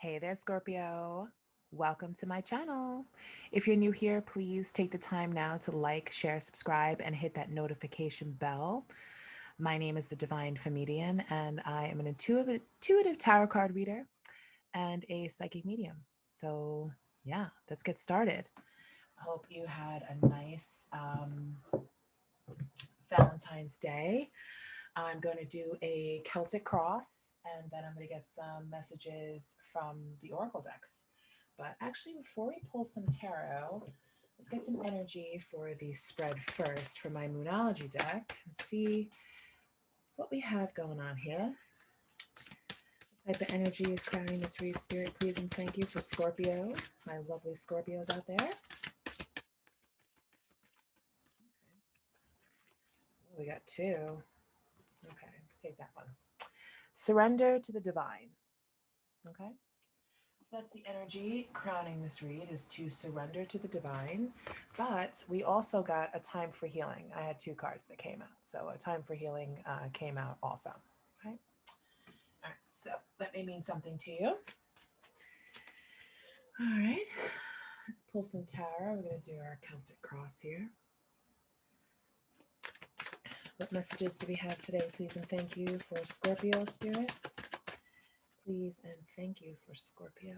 Hey there, Scorpio. Welcome to my channel. If you're new here, please take the time now to like, share, subscribe, and hit that notification bell. My name is the Divine Femedian, and I am an intuitive tarot card reader and a psychic medium. So, yeah, let's get started. I hope you had a nice Valentine's Day. I'm going to do a Celtic cross and then I'm going to get some messages from the Oracle decks. But actually, before we pull some tarot, let's get some energy for the spread first for my Moonology deck and see what we have going on here. What type of energy is crowning this read? Spirit, please and thank you for Scorpio, my lovely Scorpios out there. Oh, we got two. Okay, take that one. Surrender to the divine. Okay. So that's the energy crowning this read is to surrender to the divine. But we also got a time for healing. I had two cards that came out. So a time for healing came out also. Okay. All right. So that may mean something to you. All right. Let's pull some tarot. We're going to do our Celtic cross here. What messages do we have today? Please and thank you for Scorpio spirit. Please and thank you for Scorpio.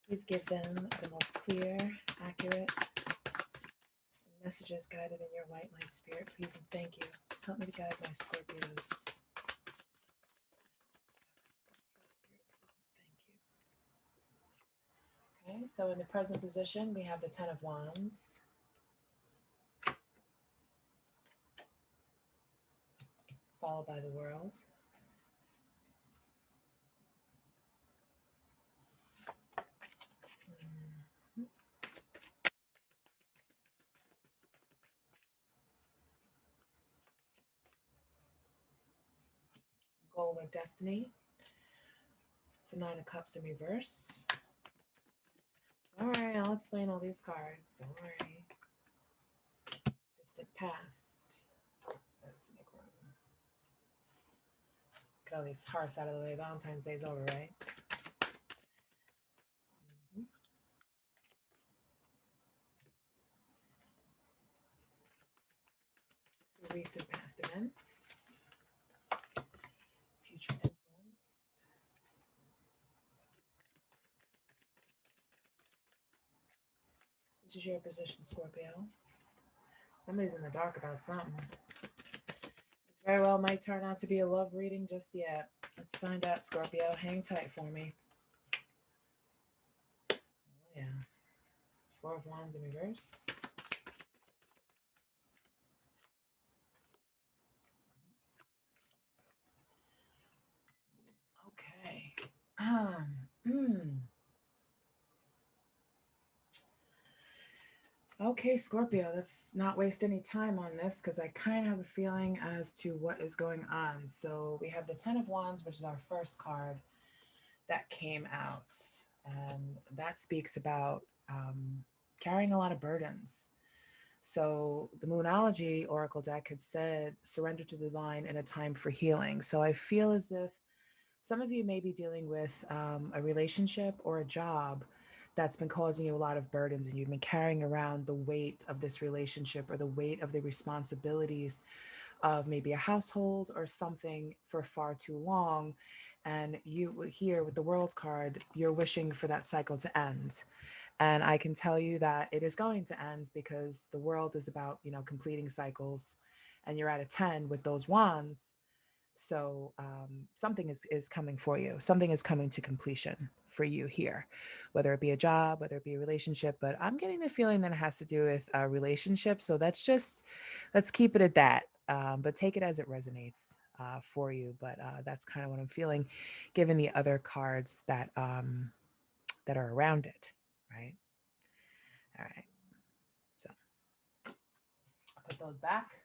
Please give them the most clear, accurate messages guided in your white light spirit. Please and thank you. Help me to guide my Scorpios. Thank you. Okay, so in the present position, we have the Ten of Wands. Followed by the World. Goal or Destiny. It's the Nine of Cups in reverse. Don't worry, I'll explain all these cards. Don't worry. Distant past. Let's make room. Get all these hearts out of the way. Valentine's Day is over, right? The recent past events. Future influence. This is your position, Scorpio. Somebody's in the dark about something. This very well might turn out to be a love reading just yet. Let's find out, Scorpio. Hang tight for me. Oh, yeah. Four of Wands in reverse. Okay. Okay, Scorpio, let's not waste any time on this because I kind of have a feeling as to what is going on. So we have the Ten of Wands, which is our first card that came out. And that speaks about carrying a lot of burdens. So the Moonology Oracle deck had said, surrender to the divine in a time for healing. So I feel as if some of you may be dealing with a relationship or a job that's been causing you a lot of burdens, and you've been carrying around the weight of this relationship or the weight of the responsibilities of maybe a household or something for far too long. And you here with the World card, you're wishing for that cycle to end. And I can tell you that it is going to end because the world is about, completing cycles, and you're at a 10 with those wands. So something is coming for you. Something is coming to completion for you here, whether it be a job, whether it be a relationship. But I'm getting the feeling that it has to do with a relationship. So let's keep it at that. But take it as it resonates for you. But that's kind of what I'm feeling, given the other cards that are around it, right? All right. So I'll put those back.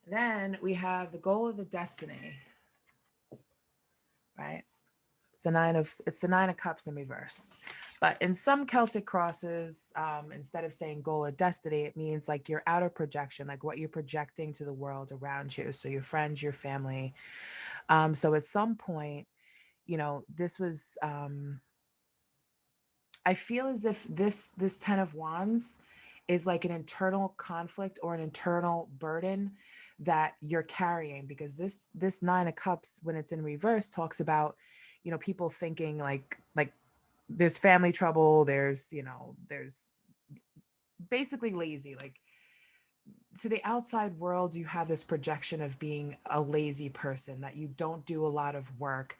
Then we have the goal of the destiny, right? It's the Nine of Cups in reverse. But in some Celtic crosses, instead of saying goal or destiny, it means like your outer projection, like what you're projecting to the world around you. So your friends, your family. So at some point, this was, I feel as if this 10 of wands is like an internal conflict or an internal burden that you're carrying, because this 9 of cups, when it's in reverse, talks about, people thinking like there's family trouble, there's basically lazy, like to the outside world you have this projection of being a lazy person, that you don't do a lot of work,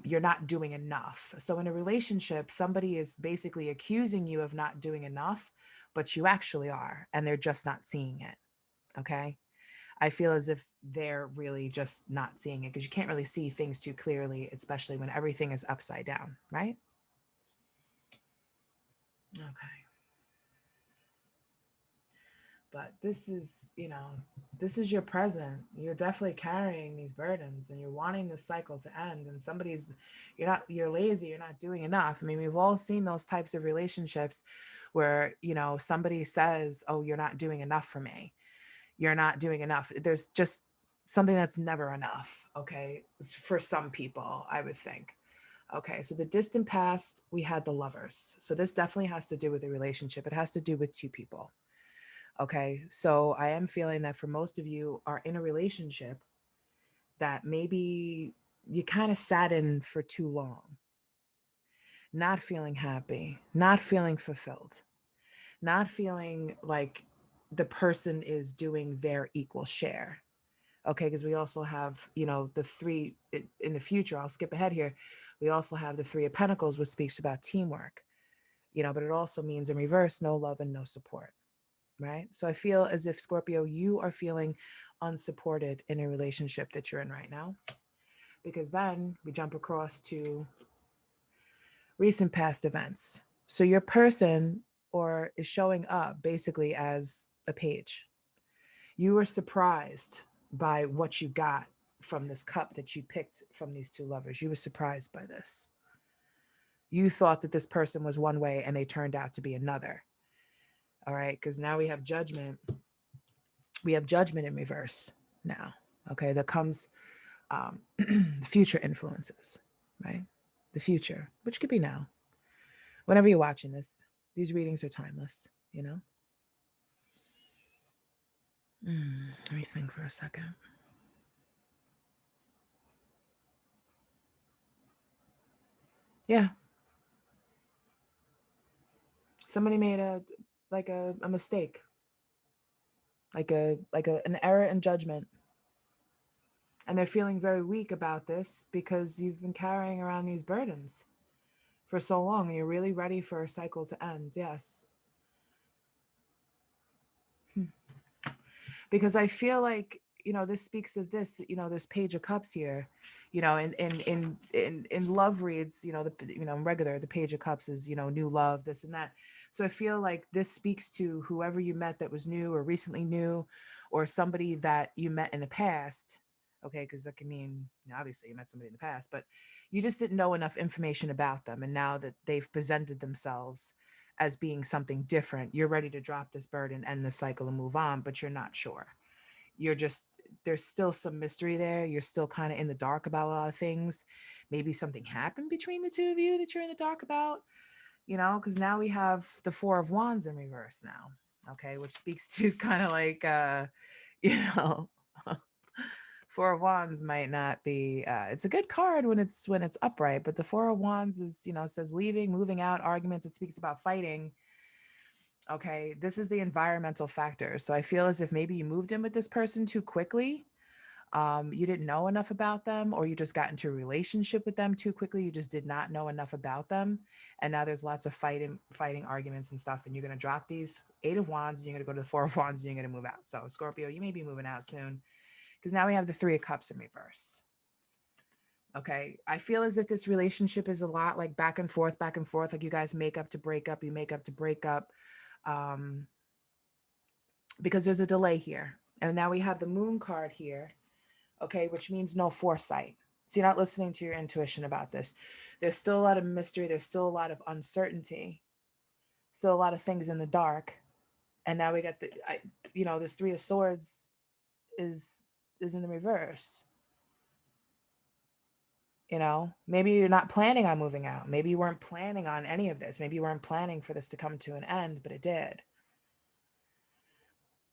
you're not doing enough. So in a relationship, somebody is basically accusing you of not doing enough, but you actually are, and they're just not seeing it. Okay. I feel as if they're really just not seeing it, because you can't really see things too clearly, especially when everything is upside down, right? Okay. But this is your present. You're definitely carrying these burdens, and you're wanting this cycle to end, and you're lazy, you're not doing enough. I mean, we've all seen those types of relationships where, somebody says, "Oh, you're not doing enough for me. You're not doing enough." There's just something that's never enough, okay? For some people, I would think. Okay, so the distant past, we had the lovers. So this definitely has to do with a relationship. It has to do with two people. Okay. So I am feeling that for most of you are in a relationship that maybe you kind of sat in for too long, not feeling happy, not feeling fulfilled, not feeling like the person is doing their equal share. Okay. Because we also have, the three in the future. I'll skip ahead here. We also have the Three of Pentacles, which speaks about teamwork, but it also means in reverse, no love and no support. Right. So I feel as if, Scorpio, you are feeling unsupported in a relationship that you're in right now, because then we jump across to recent past events. So your person or is showing up basically as a page. You were surprised by what you got from this cup that you picked from these two lovers. You were surprised by this. You thought that this person was one way and they turned out to be another. All right. Because now we have judgment in reverse now. Okay, that comes, the future influences, right? The future, which could be now. Whenever you're watching this, these readings are timeless, you know? Let me think for a second. Yeah, somebody made a mistake, an error in judgment, and they're feeling very weak about this because you've been carrying around these burdens for so long, and you're really ready for a cycle to end. Yes. Because I feel like, this speaks of this, this Page of Cups here, in love reads, in regular, the Page of Cups is, new love, this and that. So I feel like this speaks to whoever you met that was new or recently new, or somebody that you met in the past. Okay, because that can mean, obviously you met somebody in the past, but you just didn't know enough information about them, and now that they've presented themselves as being something different, you're ready to drop this burden, end the cycle, and move on, but you're not sure. You're just, there's still some mystery there. You're still kind of in the dark about a lot of things. Maybe something happened between the two of you that you're in the dark about, because now we have the Four of Wands in reverse now. Okay, which speaks to kind of like, you know, Four of Wands might not be. It's a good card when it's upright, but the Four of Wands is, says leaving, moving out, arguments. It speaks about fighting. Okay, this is the environmental factor. So I feel as if maybe you moved in with this person too quickly. You didn't know enough about them, or you just got into a relationship with them too quickly. You just did not know enough about them, and now there's lots of fighting arguments and stuff. And you're gonna drop these Eight of Wands, and you're gonna go to the Four of Wands, and you're gonna move out. So Scorpio, you may be moving out soon, because now we have the Three of Cups in reverse. Okay, I feel as if this relationship is a lot like back and forth, back and forth. Like you guys make up to break up, you make up to break up. Um, because there's a delay here. And now we have the Moon card here, okay, which means no foresight. So you're not listening to your intuition about this. There's still a lot of mystery, there's still a lot of uncertainty, still a lot of things in the dark. And now we got this Three of Swords is in the reverse. You know, maybe you're not planning on moving out. Maybe you weren't planning on any of this. Maybe you weren't planning for this to come to an end, but it did,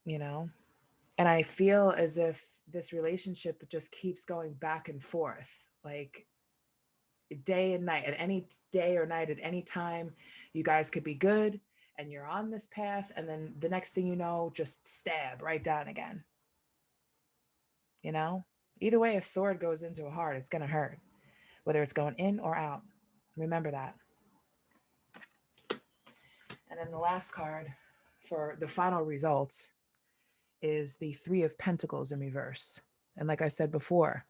you know? And I feel as if this relationship just keeps going back and forth, like day and night, at any day or night, at any time. You guys could be good and you're on this path. And then the next thing you know, just stab right down again, you know? Either way, a sword goes into a heart, it's going to hurt, whether it's going in or out. Remember that. And then the last card for the final results is the Three of Pentacles in reverse. And like I said before,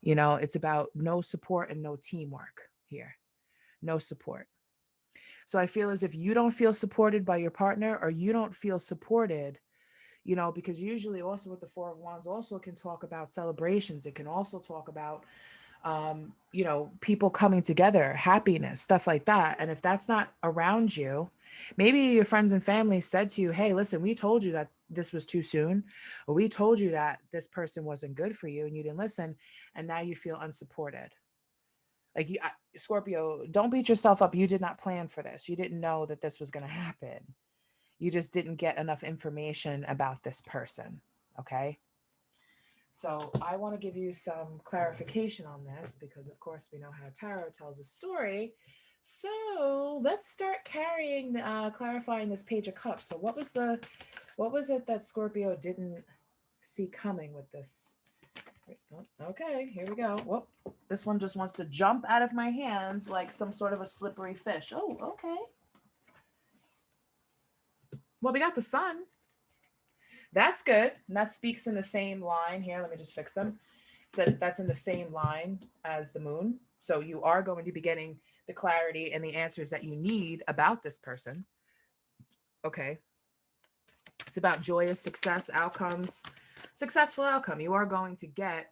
you know, it's about no support and no teamwork here. No support. So I feel as if you don't feel supported by your partner, or you don't feel supported, you know, because usually also with the Four of Wands also can talk about celebrations. It can also talk about you know, people coming together, happiness, stuff like that. And if that's not around you, maybe your friends and family said to you, hey, listen, we told you that this was too soon, or we told you that this person wasn't good for you and you didn't listen. And now you feel unsupported. Like Scorpio, don't beat yourself up. You did not plan for this. You didn't know that this was going to happen. You just didn't get enough information about this person. Okay. So I want to give you some clarification on this because, of course, we know how tarot tells a story. So let's start clarifying this Page of Cups. So what was it that Scorpio didn't see coming with this? Okay, here we go. Whoop, this one just wants to jump out of my hands like some sort of a slippery fish. Oh, okay. Well, we got the sun. That's good. And that speaks in the same line here. Let me just fix them. That's in the same line as the moon. So you are going to be getting the clarity and the answers that you need about this person. Okay. It's about joyous success, outcomes, successful outcome. You are going to get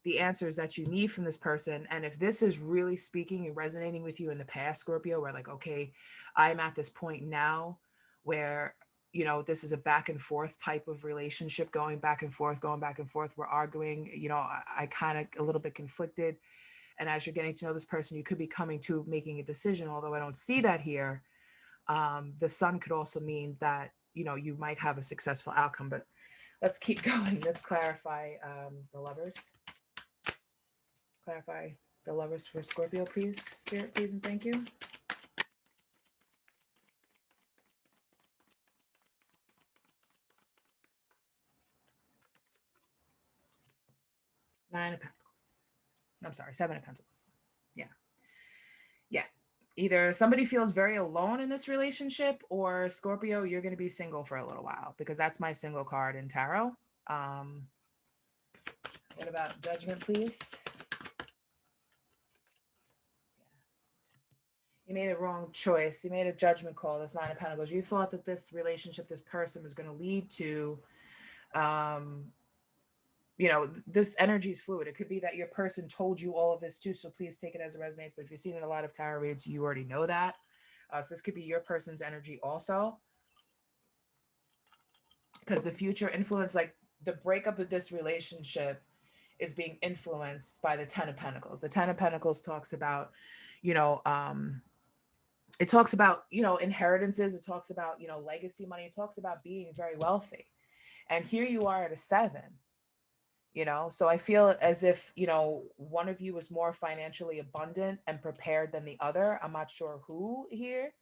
the answers that you need from this person. And if this is really speaking and resonating with you in the past, Scorpio, where like, okay, I'm at this point now where, you know, this is a back and forth type of relationship, going back and forth, going back and forth. We're arguing, you know, I kind of a little bit conflicted. And as you're getting to know this person, you could be coming to making a decision, although I don't see that here. The sun could also mean that, you know, you might have a successful outcome, but let's keep going. Let's clarify the lovers. Clarify the lovers for Scorpio, please. Spirit, please, and thank you. Nine of Pentacles. I'm sorry, Seven of Pentacles. Yeah. Yeah. Either somebody feels very alone in this relationship, or Scorpio, you're going to be single for a little while, because that's my single card in tarot. What about Judgment, please? You made a wrong choice. You made a judgment call. That's Nine of Pentacles. You thought that this relationship, this person was going to lead to, um, you know, this energy is fluid. It could be that your person told you all of this too. So please take it as it resonates. But if you've seen it a lot of tarot reads, you already know that. So this could be your person's energy also. Because the future influence, like the breakup of this relationship, is being influenced by the Ten of Pentacles. The Ten of Pentacles talks about, you know, it talks about, you know, inheritances. It talks about, you know, legacy money. It talks about being very wealthy. And here you are at a 7, you know. So I feel as if, you know, one of you is more financially abundant and prepared than the other. I'm not sure who here.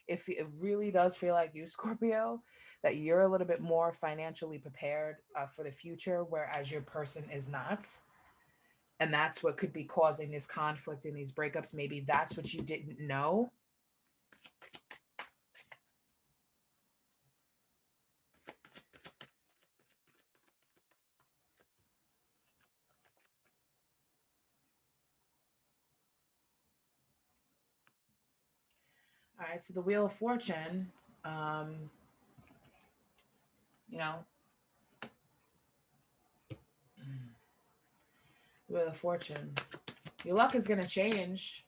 If it really does feel like you, Scorpio, that you're a little bit more financially prepared for the future, whereas your person is not. And that's what could be causing this conflict and these breakups. Maybe that's what you didn't know. All right, so the Wheel of Fortune, um, you know, Wheel of Fortune, your luck is going to change.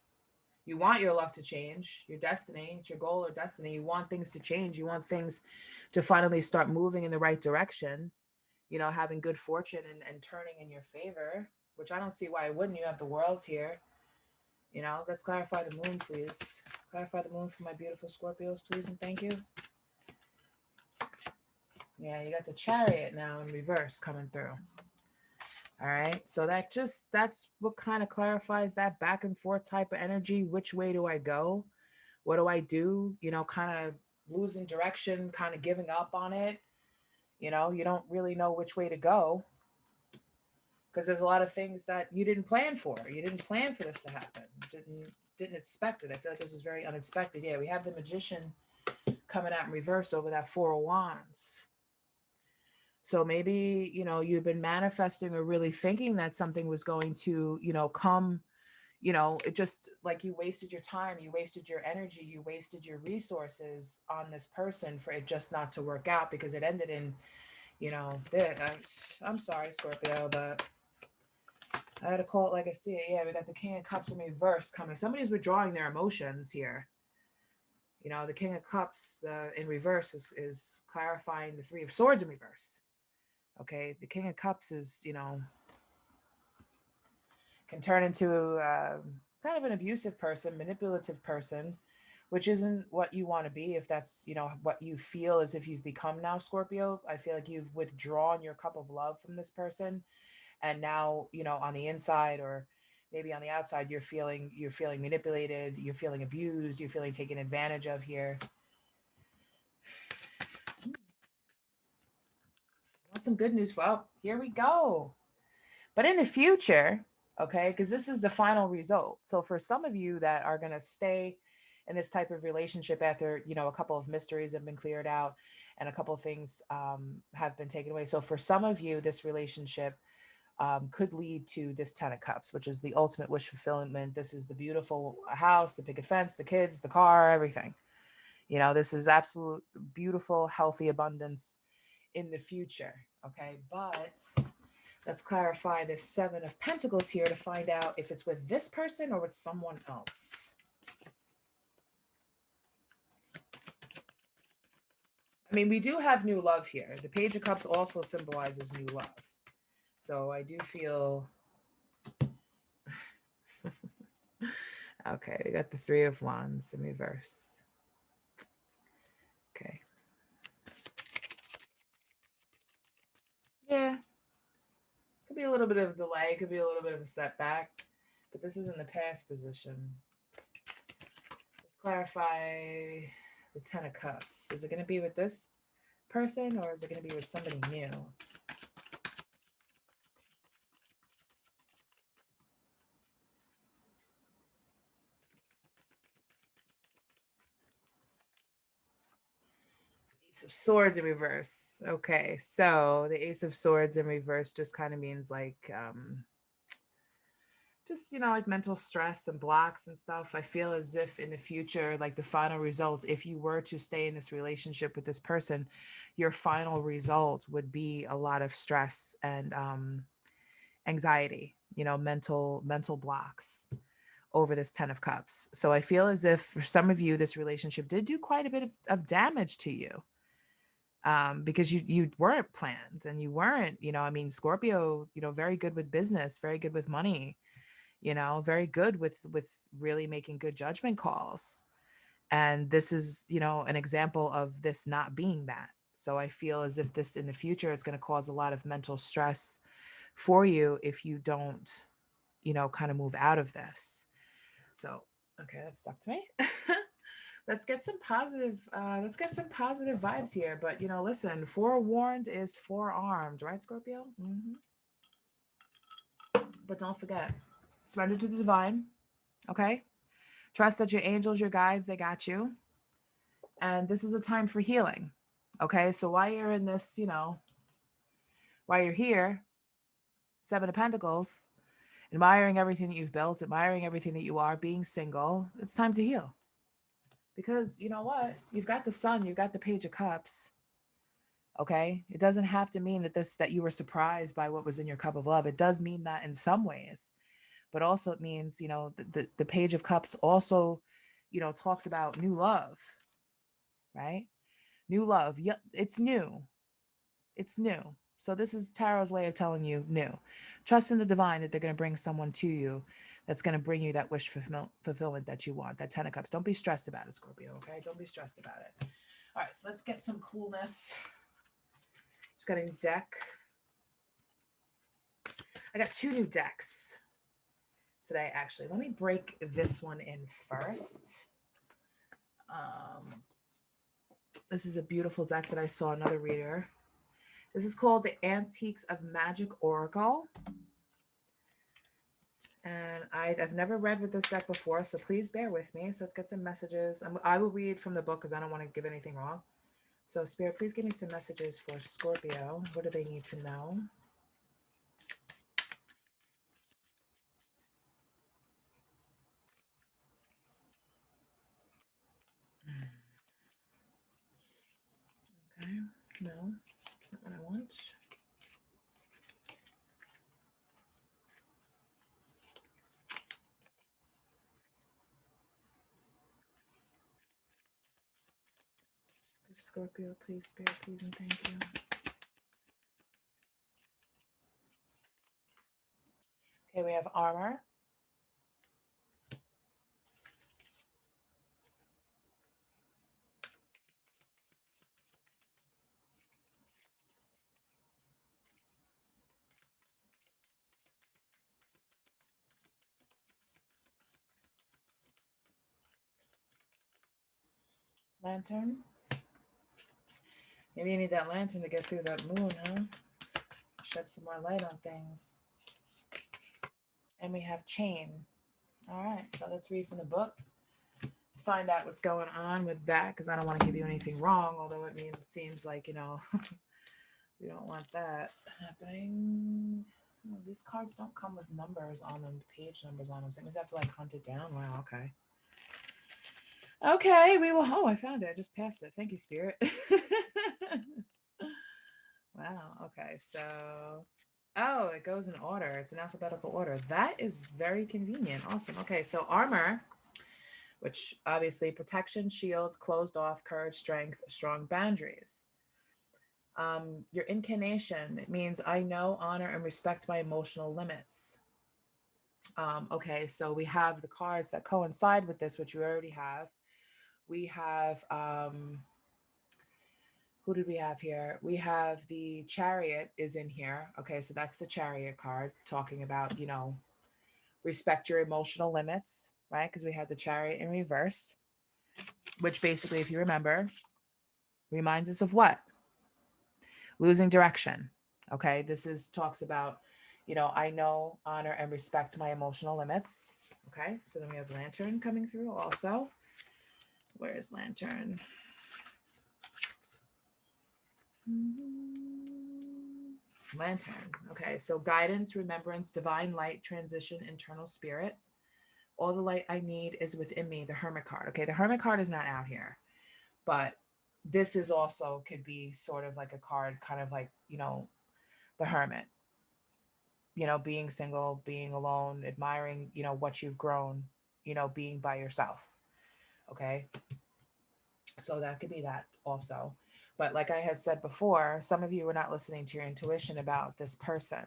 You want your luck to change, your destiny, it's your goal or destiny. You want things to change. You want things to finally start moving in the right direction, you know, having good fortune and turning in your favor. which I don't see why it wouldn't. You have the world here. Let's clarify the moon, please. Clarify the moon for my beautiful Scorpios, please, and thank you. Yeah, you got the chariot now in reverse coming through. All right. So that's what kind of clarifies that back and forth type of energy. Which way do I go? What do I do? Kind of losing direction, kind of giving up on it. You don't really know which way to go because there's a lot of things that you didn't plan for. You didn't plan for this to happen. Didn't expect it. I feel like this is very unexpected. Yeah, we have the magician coming out in reverse over that four of wands. So maybe, you've been manifesting or really thinking that something was going to, come, it just like you wasted your time, you wasted your energy, you wasted your resources on this person for it just not to work out because it ended in, I'm sorry, Scorpio, but I had to call it like I see it. Yeah, we got the King of Cups in reverse coming. Somebody's withdrawing their emotions here. The King of Cups in reverse is clarifying the Three of Swords in reverse. Okay, the King of Cups is, can turn into kind of an abusive person, manipulative person, which isn't what you want to be. If that's, what you feel as if you've become now, Scorpio, I feel like you've withdrawn your cup of love from this person. And now, on the inside or maybe on the outside, you're feeling manipulated, you're feeling abused, you're feeling taken advantage of here. Want some good news? Well, here we go. But in the future, okay, because this is the final result. So for some of you that are going to stay in this type of relationship after, a couple of mysteries have been cleared out and a couple of things have been taken away. So for some of you, this relationship could lead to this Ten of Cups, which is the ultimate wish fulfillment. This is the beautiful house, the picket fence, the kids, the car, everything. This is absolute beautiful, healthy abundance in the future. Okay, but let's clarify this Seven of Pentacles here to find out if it's with this person or with someone else. I mean, we do have new love here. The Page of Cups also symbolizes new love. So I do feel... Okay, we got the Three of Wands in reverse. Okay. Yeah. Could be a little bit of a delay. Could be a little bit of a setback. But this is in the past position. Let's clarify the Ten of Cups. Is it going to be with this person or is it going to be with somebody new? Ace of Swords in reverse. Okay, so the Ace of Swords in reverse just kind of means like just like mental stress and blocks and stuff. I feel as if in the future, like the final results, if you were to stay in this relationship with this person, your final result would be a lot of stress and anxiety, mental blocks over this Ten of Cups. So I feel as if for some of you, this relationship did do quite a bit of damage to you. Because you weren't planned and you weren't, I mean, Scorpio, very good with business, very good with money, very good with really making good judgment calls. And this is, an example of this not being that. So I feel as if this in the future, it's going to cause a lot of mental stress for you if you don't, kind of move out of this. So, okay, that stuck to me. Let's get some positive vibes here. But listen, forewarned is forearmed, right, Scorpio? But don't forget, surrender to the divine. Okay, trust that your angels, your guides, they got you. And this is a time for healing. Okay, so while you're in this, while you're here, Seven of Pentacles, admiring everything that you've built, admiring everything that you are, being single, it's time to heal. Because you know what? You've got the Sun, you've got the Page of Cups. Okay, it doesn't have to mean that you were surprised by what was in your cup of love. It does mean that in some ways, but also it means the Page of Cups also talks about new love, right? New love. Yeah, it's new. So this is Tarot's way of telling you new. Trust in the divine that they're going to bring someone to you that's going to bring you that wish fulfillment that you want, that 10 of cups. Don't be stressed about it, Scorpio, okay? Don't be stressed about it. All right, so let's get some coolness. Just got a deck. I got 2 new decks today, actually. Let me break this one in first. This is a beautiful deck that I saw another reader. This is called the Antiques of Magic Oracle. And I've never read with this deck before, so please bear with me. So let's get some messages. I will read from the book because I don't want to give anything wrong. So Spirit, please give me some messages for Scorpio. What do they need to know? Okay, no, that's not what I want. Scorpio, please, Spirit, please, and thank you. Okay, we have armor. Lantern. Maybe you need that lantern to get through that moon, huh? Shed some more light on things. And we have chain. All right, so let's read from the book. Let's find out what's going on with that because I don't want to give you anything wrong, although it seems like, we don't want that happening. Oh, these cards don't come with numbers on them, page numbers on them. So I just have to hunt it down. Wow, okay. Okay, we will. Oh, I found it. I just passed it. Thank you, Spirit. Wow, okay. So, oh, it goes in order. It's in alphabetical order. That is very convenient. Awesome. Okay, so armor, which obviously protection, shield, closed off, courage, strength, strong boundaries. Your incarnation, it means I know, honor, and respect my emotional limits. Okay, so we have the cards that coincide with this, which you already have. We have, who did we have here? We have the Chariot is in here. Okay, so that's the Chariot card talking about, respect your emotional limits, right? Because we had the Chariot in reverse, which basically, if you remember, reminds us of what? Losing direction. Okay, this talks about, I know, honor, and respect my emotional limits. Okay, so then we have Lantern coming through also. Where's Lantern? Lantern. Okay, so guidance, remembrance, divine light, transition, internal spirit. All the light I need is within me. The Hermit card. Okay, the Hermit card is not out here, but this is also could be sort of like a card, kind of like, the Hermit. Being single, being alone, admiring, what you've grown, being by yourself. Okay. So that could be that also. But like I had said before, some of you were not listening to your intuition about this person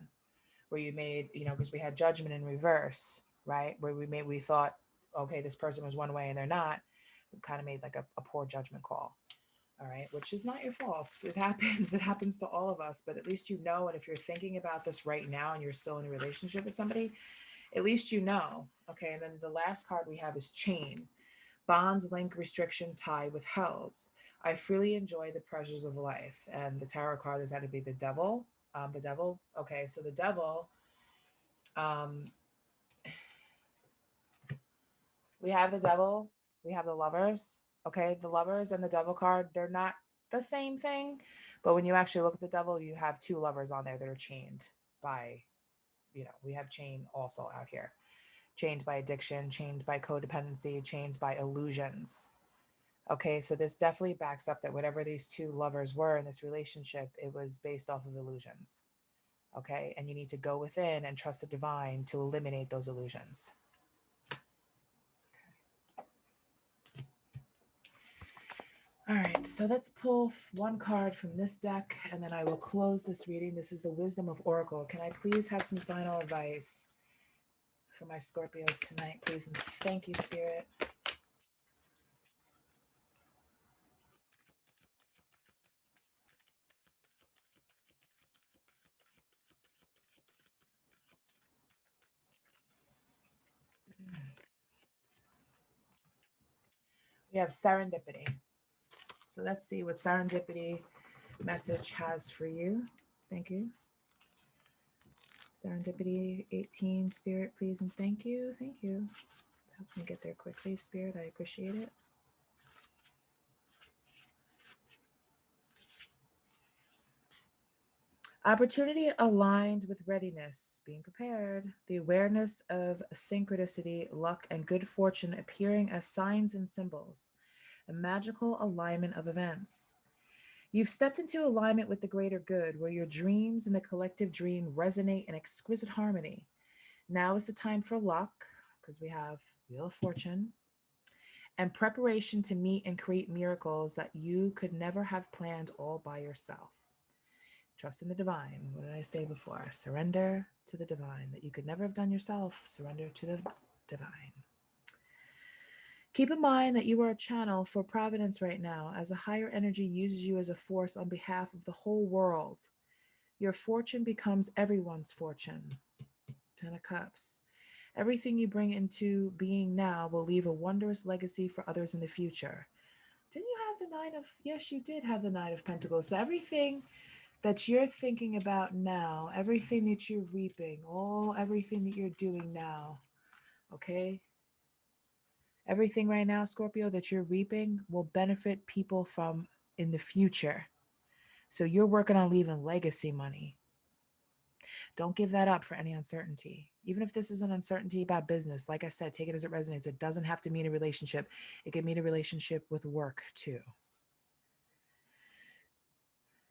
where you made, because we had judgment in reverse, right? Where we thought, okay, this person was one way and they're not. We kind of made like a poor judgment call. All right, which is not your fault. It happens. It happens to all of us, but at least and if you're thinking about this right now and you're still in a relationship with somebody, at least Okay, and then the last card we have is chain. Bonds, link, restriction, tie, withheld. I freely enjoy the pleasures of life. And the tarot card is going to be the devil. The devil. Okay, so the devil. We have the devil. We have the lovers. Okay, the lovers and the devil card, they're not the same thing. But when you actually look at the devil, you have 2 lovers on there that are chained by, we have chain also out here. Chained by addiction, chained by codependency, chained by illusions. Okay, so this definitely backs up that whatever these 2 lovers were in this relationship, it was based off of illusions. Okay, and you need to go within and trust the divine to eliminate those illusions. All right, so let's pull one card from this deck and then I will close this reading. This is the Wisdom of Oracle. Can I please have some final advice for my Scorpios tonight, please? And thank you, Spirit. We have serendipity. So let's see what serendipity message has for you. Thank you. Serendipity 18, Spirit, please, and thank you. Thank you. Help me get there quickly, Spirit. I appreciate it. Opportunity aligned with readiness, being prepared. The awareness of synchronicity, luck, and good fortune appearing as signs and symbols. A magical alignment of events. You've stepped into alignment with the greater good, where your dreams and the collective dream resonate in exquisite harmony. Now is the time for luck, because we have Wheel of Fortune, and preparation to meet and create miracles that you could never have planned all by yourself. Trust in the divine. What did I say before? Surrender to the divine that you could never have done yourself. Surrender to the divine. Keep in mind that you are a channel for providence right now, as a higher energy uses you as a force on behalf of the whole world. Your fortune becomes everyone's fortune. 10 of Cups. Everything you bring into being now will leave a wondrous legacy for others in the future. Didn't you have the Nine of... Yes, you did have the Nine of Pentacles. So everything that you're thinking about now, everything that you're reaping, everything that you're doing now, okay? Everything right now, Scorpio, that you're reaping will benefit people from in the future. So you're working on leaving legacy money. Don't give that up for any uncertainty. Even if this is an uncertainty about business, like I said, take it as it resonates. It doesn't have to mean a relationship. It can mean a relationship with work too.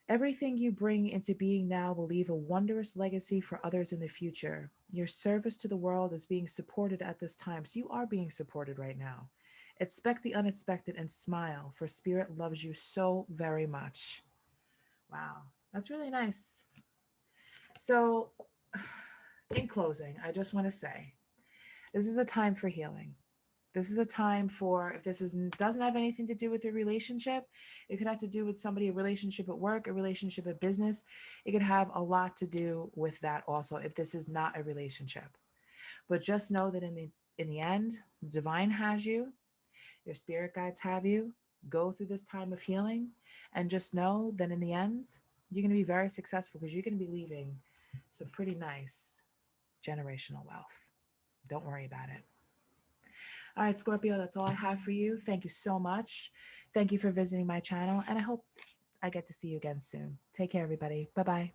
Everything you bring into being now will leave a wondrous legacy for others in the future. Your service to the world is being supported at this time. So you are being supported right now. Expect the unexpected and smile, for Spirit loves you so very much. Wow, that's really nice. So, in closing, I just want to say this is a time for healing. This is a time for, if doesn't have anything to do with your relationship, it could have to do with somebody, a relationship at work, a relationship at business. It could have a lot to do with that also, if this is not a relationship. But just know that in the end, the divine has you, your spirit guides have you. Go through this time of healing, and just know that in the end, you're going to be very successful, because you're going to be leaving some pretty nice generational wealth. Don't worry about it. All right, Scorpio, that's all I have for you. Thank you so much. Thank you for visiting my channel, and I hope I get to see you again soon. Take care, everybody. Bye bye.